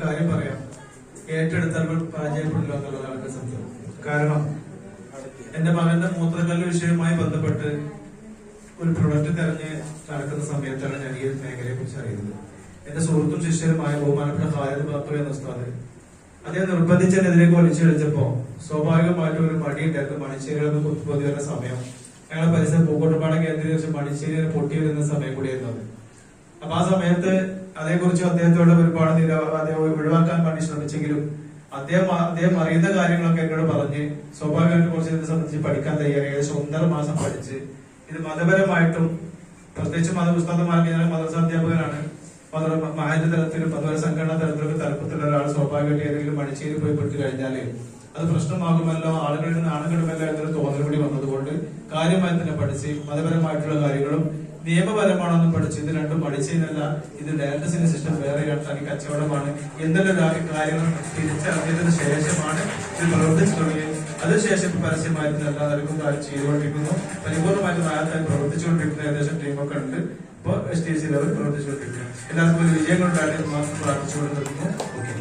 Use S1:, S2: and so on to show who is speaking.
S1: കാര്യം പറയാം. ഏറ്റെടുത്താൽ പരാജയപ്പെടില്ല എന്നുള്ളതാണ് എന്റെ സത്യം. കാരണം എന്റെ മകന്റെ മൂത്രക്കല്ല് വിഷയവുമായി ബന്ധപ്പെട്ട് ഒരു പ്രൊഡക്റ്റ് തെരഞ്ഞ് നടക്കുന്ന സമയത്താണ് ഞാൻ ഈ മേഖലയെ കുറിച്ച് അറിയുന്നത്. എന്റെ സുഹൃത്തും ശിഷ്യരുമായ ബഹുമാനപ്പെട്ട ഖാലിദ് ബാത്തു എന്ന ഉസ്താദ് അദ്ദേഹം നിർബന്ധിച്ചതിലേക്ക് വലിച്ചു കഴിച്ചപ്പോ സ്വാഭാവികമായിട്ടും ഒരു മടിയുണ്ടായിരുന്നു. മണിശ്ശേരിയിൽ കുത്തുപൊതി വരുന്ന സമയം, ഞങ്ങളുടെ പരിസരം പൂക്കോട്ടുപാടം കേന്ദ്രീകരിച്ച് മണിശ്ശേരി പൊട്ടി വരുന്ന സമയം കൂടിയായിരുന്നു അത്. അപ്പൊ ആ സമയത്ത് അതേക്കുറിച്ച് അദ്ദേഹത്തോട് ഒരുപാട് അദ്ദേഹം ഒഴിവാക്കാൻ വേണ്ടി ശ്രമിച്ചെങ്കിലും അദ്ദേഹം അറിയുന്ന കാര്യങ്ങളൊക്കെ എന്നോട് പറഞ്ഞ് സ്വാഭാവികമായിട്ട് കുറച്ച് ഇതിനെ സംബന്ധിച്ച് പഠിക്കാൻ തയ്യാറി. ഏകദേശം 1.5 മാസം പഠിച്ച് ഇത് മതപരമായിട്ടും, പ്രത്യേകിച്ച് മതപുസ്തകന്മാർക്ക് ഞാൻ മദ്രസാധ്യാപകനാണ്, മഹാന്റെ തലത്തിലും അതുപോലെ സംഘടനാ തലത്തിലൊക്കെ തലപ്പത്തുള്ള ഒരാൾ സ്വാഭാവികമായിട്ട് ഏതെങ്കിലും മണിശ്ശേരി പോയി പെട്ടു കഴിഞ്ഞാല് അത് പ്രശ്നമാകുമല്ലോ, ആളുകളിൽ നിന്ന് ആണുങ്ങളുമല്ലോ എന്നൊരു തോന്നൽ കൂടി വന്നതുകൊണ്ട് കാര്യമായി തന്നെ പഠിച്ച് മതപരമായിട്ടുള്ള കാര്യങ്ങളും നിയമപരമാണെന്നും പഠിച്ച് ഇത് രണ്ടും പഠിച്ചതിനല്ല, ഇത് ഡയറക്ടസിന്റെ സിസ്റ്റം വേറെയാണ്, തനി കച്ചവടമാണ് എന്നുള്ള കാര്യങ്ങൾ തിരിച്ചറിഞ്ഞതിന് ശേഷമാണ് ഇത് പ്രവർത്തിച്ചു തുടങ്ങിയത്. അതിനുശേഷം പരസ്യമായിട്ട് എല്ലാ നിലക്കും കാര്യം ചെയ്തുകൊണ്ടിരിക്കുന്നു. പരിപൂർണമായിട്ട് നാളത്തായി പ്രവർത്തിച്ചുകൊണ്ടിരിക്കുന്ന ഏകദേശം ടീമൊക്കെ ഉണ്ട്. ഇപ്പോൾ STC ലെവൽ പ്രവർത്തിച്ചുകൊണ്ടിരിക്കുന്നു. എല്ലാവർക്കും വിജയങ്ങളുണ്ടായിട്ട് മാത്രം പ്രാർത്ഥിച്ചുകൊണ്ട് നിർത്തുന്നു. ഓക്കെ.